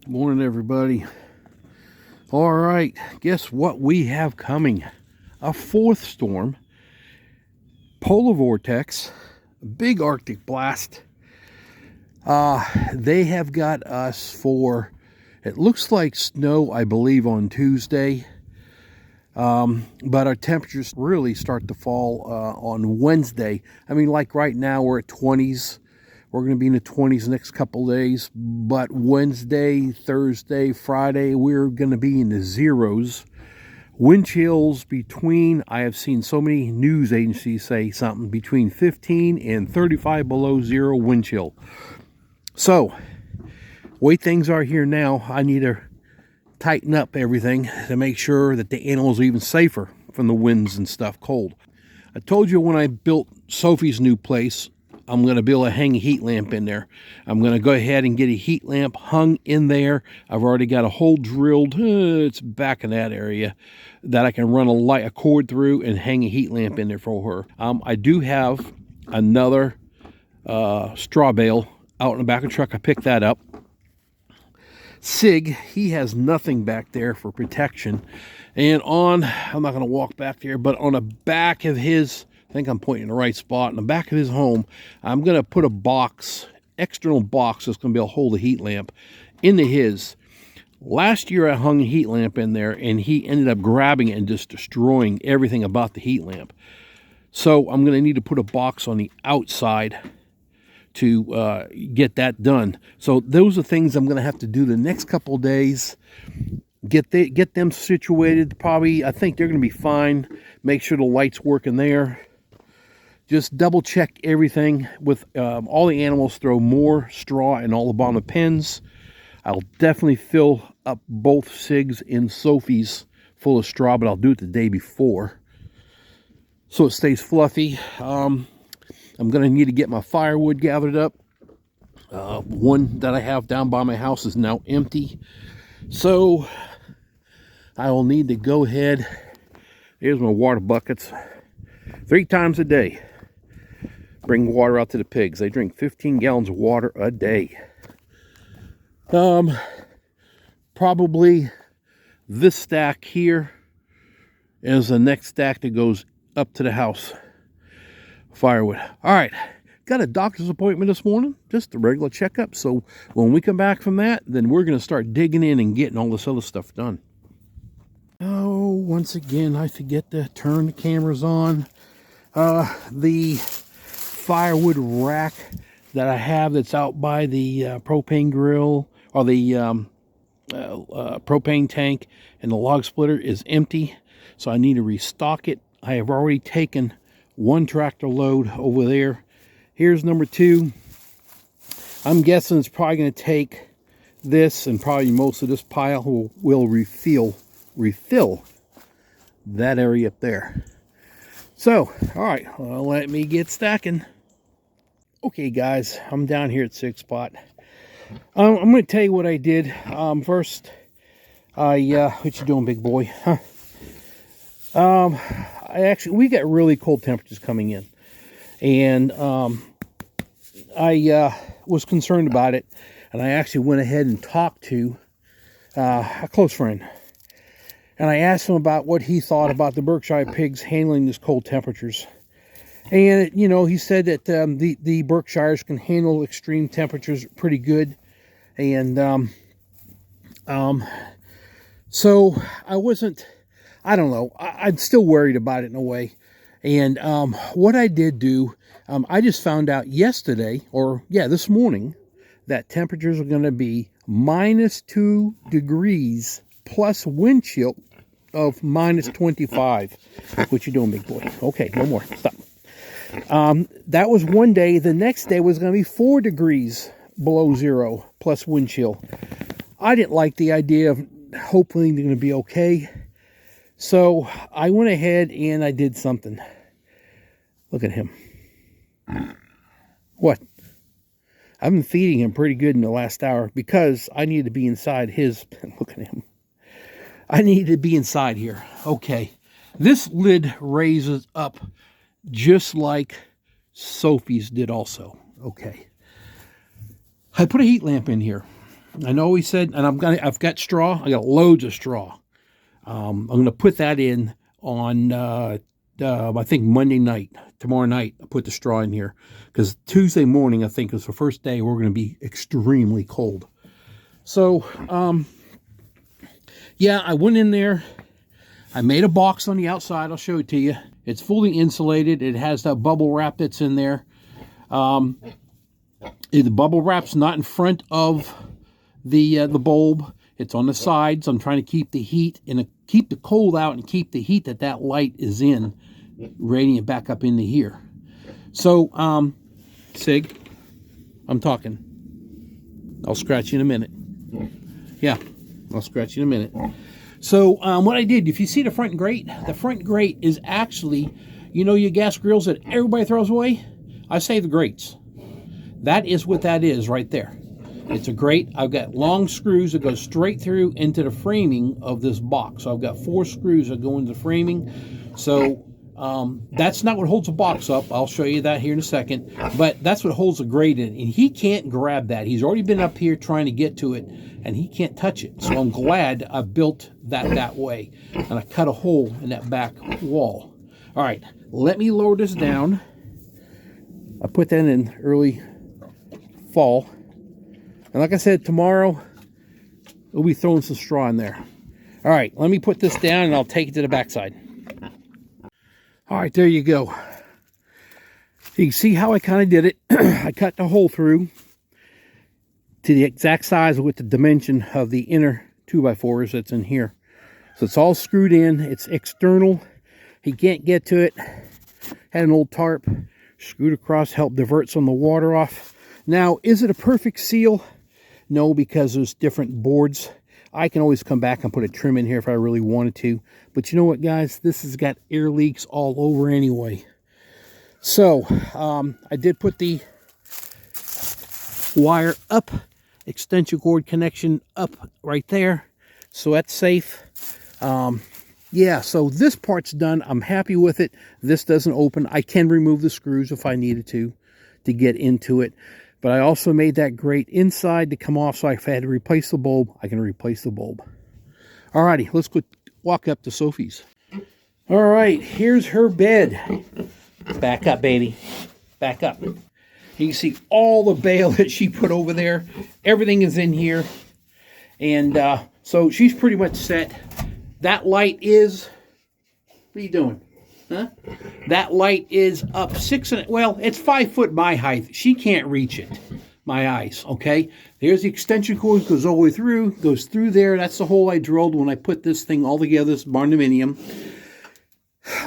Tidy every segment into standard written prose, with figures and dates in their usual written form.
Morning, everybody. All right, guess what we have coming? A fourth storm, polar vortex, a big Arctic blast. They have got us for, it looks like snow, I believe, on Tuesday. But our temperatures really start to fall on Wednesday. I mean, like right now we're at 20s. We're going to be in the 20s next couple days, but Wednesday, Thursday, Friday, we're going to be in the zeros. Wind chills between, I have seen so many news agencies say something, between 15 and 35 below zero wind chill. So, way things are here now, I need to tighten up everything to make sure that the animals are even safer from the winds and stuff, cold. I told you when I built Sophie's new place, I'm going to be able to hang a heat lamp in there. I'm going to go ahead and get a heat lamp hung in there. I've already got a hole drilled. It's back in that area that I can run a cord through and hang a heat lamp in there for her. I do have another straw bale out in the back of the truck. I picked that up. Sig, he has nothing back there for protection. And I'm not going to walk back there, but on the back of his, I think I'm pointing in the right spot, in the back of his home, I'm going to put a box, external box that's going to be able to hold a heat lamp into his. Last year I hung a heat lamp in there and he ended up grabbing it and just destroying everything about the heat lamp. So I'm going to need to put a box on the outside to get that done. So those are things I'm going to have to do the next couple of days. Get them situated. Probably, I think they're going to be fine. Make sure the lights work in there. Just double check everything with all the animals. Throw more straw in all the bottom of pens. I'll definitely fill up both Sigs and Sophie's full of straw, but I'll do it the day before so it stays fluffy. I'm going to need to get my firewood gathered up. One that I have down by my house is now empty. So I will need to go ahead. Here's my water buckets. 3 times a day. Bring water out to the pigs. They drink 15 gallons of water a day. Probably this stack here is the next stack that goes up to the house. Firewood. All right. Got a doctor's appointment this morning. Just a regular checkup. So when we come back from that, then we're going to start digging in and getting all this other stuff done. Oh, once again, I forget to turn the cameras on. The firewood rack that I have that's out by the propane grill, or the propane tank, and the log splitter is empty. So I need to restock it. I have already taken 1 tractor load over there. Here's number 2. I'm guessing it's probably going to take this, and probably most of this pile will refill that area up there. So, all right, well, let me get stacking. Okay, guys, I'm down here at 6 Spot. I'm going to tell you what I did. First, what you doing, big boy? Huh? We got really cold temperatures coming in, and I was concerned about it, and I actually went ahead and talked to a close friend. And I asked him about what he thought about the Berkshire pigs handling these cold temperatures. And, he said that the Berkshires can handle extreme temperatures pretty good. And so I don't know. I'm still worried about it in a way. And what I did do, I just found out yesterday, this morning, that temperatures are going to be -2 degrees plus wind chill of -25. What you doing, big boy? Okay, no more. Stop. That was one day. The next day was going to be 4 degrees below zero plus wind chill. I didn't like the idea of hopefully they're going to be okay. So I went ahead and I did something. Look at him. What? I've been feeding him pretty good in the last hour because I need to be inside his. Look at him. I need to be inside here. Okay. This lid raises up just like Sophie's did also. Okay. I put a heat lamp in here. I know he said, and I've got straw. I got loads of straw. I'm gonna put that in on I think Monday night, tomorrow night. I'll put the straw in here because Tuesday morning I think is the first day we're gonna be extremely cold. So yeah, I went in there. I made a box on the outside. I'll show it to you. It's fully insulated. It has that bubble wrap that's in there. The bubble wrap's not in front of the bulb. It's on the sides. I'm trying to keep the heat and keep the cold out and keep the heat that light is in, radiant back up into here. So, Sig, I'm talking. I'll scratch you in a minute. Yeah, I'll scratch you in a minute. So, what I did, if you see the front grate is actually, you know, your gas grills that everybody throws away? I save the grates. That is what that is right there. It's a grate. I've got long screws that go straight through into the framing of this box. So I've got 4 screws that go into the framing. So that's not what holds the box up. I'll show you that here in a second. But that's what holds the grate in. And he can't grab that. He's already been up here trying to get to it, and he can't touch it. So I'm glad I built that way. And I cut a hole in that back wall. All right, let me lower this down. I put that in early fall. And like I said, tomorrow we'll be throwing some straw in there. All right, let me put this down and I'll take it to the backside. All right, there you go. You can see how I kind of did it. I cut the hole through to the exact size with the dimension of the inner 2x4s that's in here. So it's all screwed in. It's external. He can't get to it. Had an old tarp screwed across, help divert some of the water off. Now, is it a perfect seal? No, because there's different boards. I can always come back and put a trim in here if I really wanted to. But you know what, guys? This has got air leaks all over anyway. So, I did put the wire up, extension cord connection up right there. So that's safe. Yeah, so this part's done. I'm happy with it. This doesn't open. I can remove the screws if I needed to get into it. But I also made that grate inside to come off, so if I had to replace the bulb, I can replace the bulb. Alrighty, let's go walk up to Sophie's. Alright, here's her bed. Back up, baby. Back up. You can see all the bale that she put over there. Everything is in here. And so she's pretty much set. That light is... What are you doing? Huh? That light is up it's 5 foot my height. She can't reach it. My eyes, okay? There's the extension cord, goes all the way through, goes through there. That's the hole I drilled when I put this thing all together, this barndominium.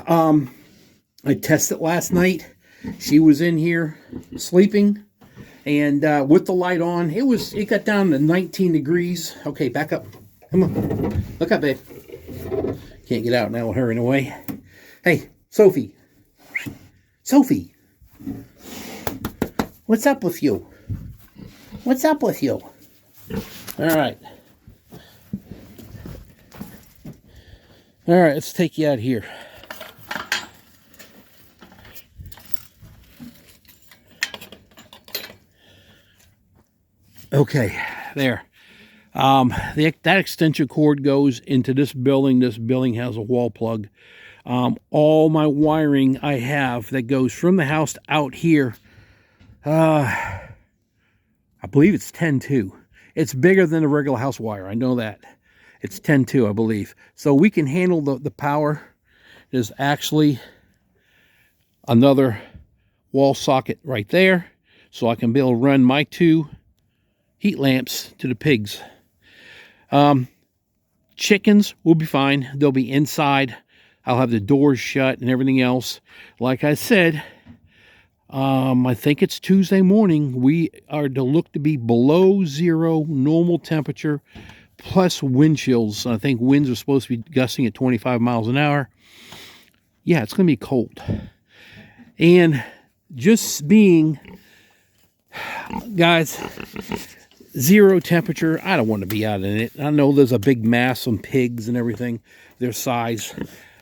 I tested it last night. She was in here sleeping, and with the light on, it got down to 19 degrees. Okay, back up. Come on. Look up, babe. Can't get out now, hurrying away. Hey, Sophie. Sophie. What's up with you? What's up with you? All right. All right, let's take you out here. Okay, there. That extension cord goes into this building. This building has a wall plug. All my wiring I have that goes from the house out here, I believe it's 10-2. It's bigger than a regular house wire. I know that. It's 10-2, I believe. So we can handle the power. There's actually another wall socket right there. So I can be able to run my 2 heat lamps to the pigs. Chickens will be fine. They'll be inside. I'll have the doors shut and everything else. Like I said, I think it's Tuesday morning. We are to look to be below 0, normal temperature, plus wind chills. I think winds are supposed to be gusting at 25 miles an hour. Yeah, it's going to be cold. And just being, guys, 0 temperature, I don't want to be out in it. I know there's a big mass on pigs and everything, their size.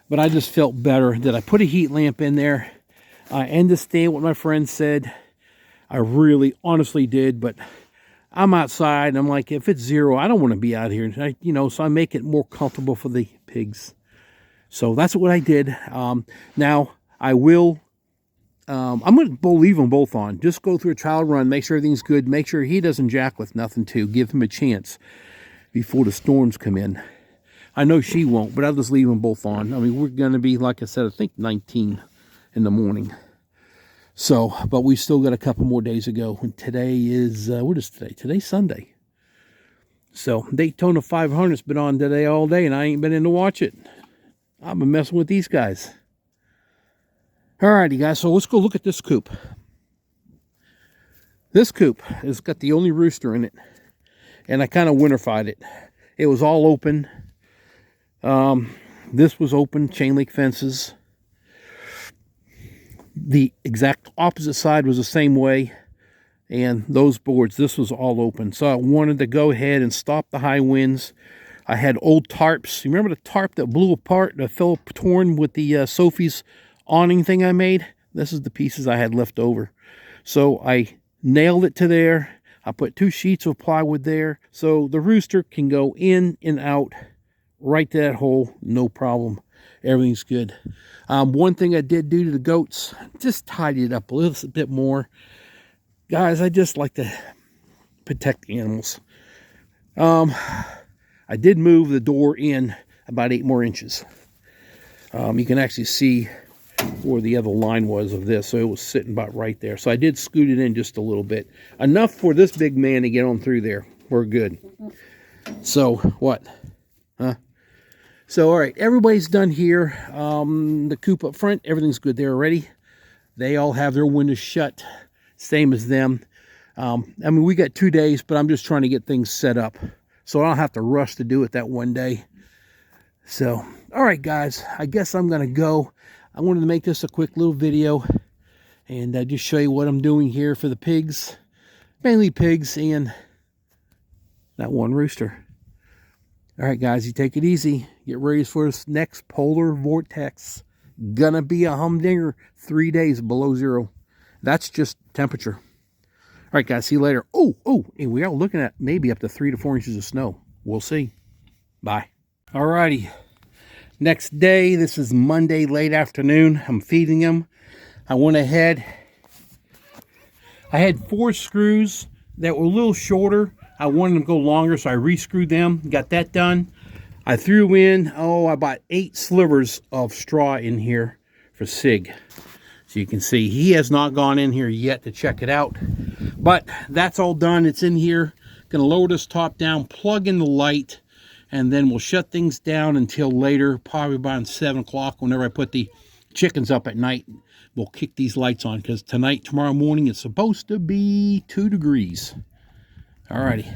But I just felt better that I put a heat lamp in there. I understand what my friend said. I really, honestly did. But I'm outside, and I'm like, if it's 0, I don't want to be out here. So I make it more comfortable for the pigs. So that's what I did. Now, I will, I'm going to leave them both on. Just go through a trial run, make sure everything's good, make sure he doesn't jack with nothing too. Give him a chance before the storms come in. I know she won't, but I'll just leave them both on. I mean, we're going to be, like I said, I think 19 in the morning. So, but we still got a couple more days to go. And today is, what is today? Today's Sunday. So, Daytona 500's been on today all day, and I ain't been in to watch it. I've been messing with these guys. Alrighty, guys, so let's go look at this coop. This coop has got the only rooster in it. And I kind of winterified it. It was all open. This was open, chain link fences. The exact opposite side was the same way. And those boards, this was all open. So I wanted to go ahead and stop the high winds. I had old tarps. You remember the tarp that blew apart, that fell torn with the Sophie's awning thing I made? This is the pieces I had left over. So I nailed it to there. I put 2 sheets of plywood there. So the rooster can go in and out right to that hole, no problem. Everything's good. One thing I did do to the goats, just tidy it up a little bit more. Guys, I just like to protect the animals. I did move the door in about 8 more inches. You can actually see where the other line was of this, so it was sitting about right there. So I did scoot it in just a little bit. Enough for this big man to get on through there. We're good. So, what? Huh? So, all right, everybody's done here. The coop up front, everything's good there already. They all have their windows shut, same as them. I mean, we got 2 days, but I'm just trying to get things set up so I don't have to rush to do it that one day. So, all right, guys, I guess I'm going to go. I wanted to make this a quick little video and just show you what I'm doing here for the pigs. Mainly pigs and that one rooster. All right, guys, you take it easy. Get ready for this next polar vortex. Gonna be a humdinger. 3 days below 0. That's just temperature. All right, guys, see you later. Oh, and we are looking at maybe up to 3 to 4 inches of snow. We'll see. Bye. All righty. Next day, this is Monday, late afternoon. I'm feeding them. I went ahead. I had 4 screws that were a little shorter. I wanted them to go longer, so I re-screwed them. Got that done. I threw in, about 8 slivers of straw in here for Sig. So you can see he has not gone in here yet to check it out. But that's all done. It's in here. Going to lower this top down, plug in the light, and then we'll shut things down until later, probably about 7 o'clock whenever I put the chickens up at night. We'll kick these lights on because tomorrow morning, it's supposed to be 2 degrees. Alrighty.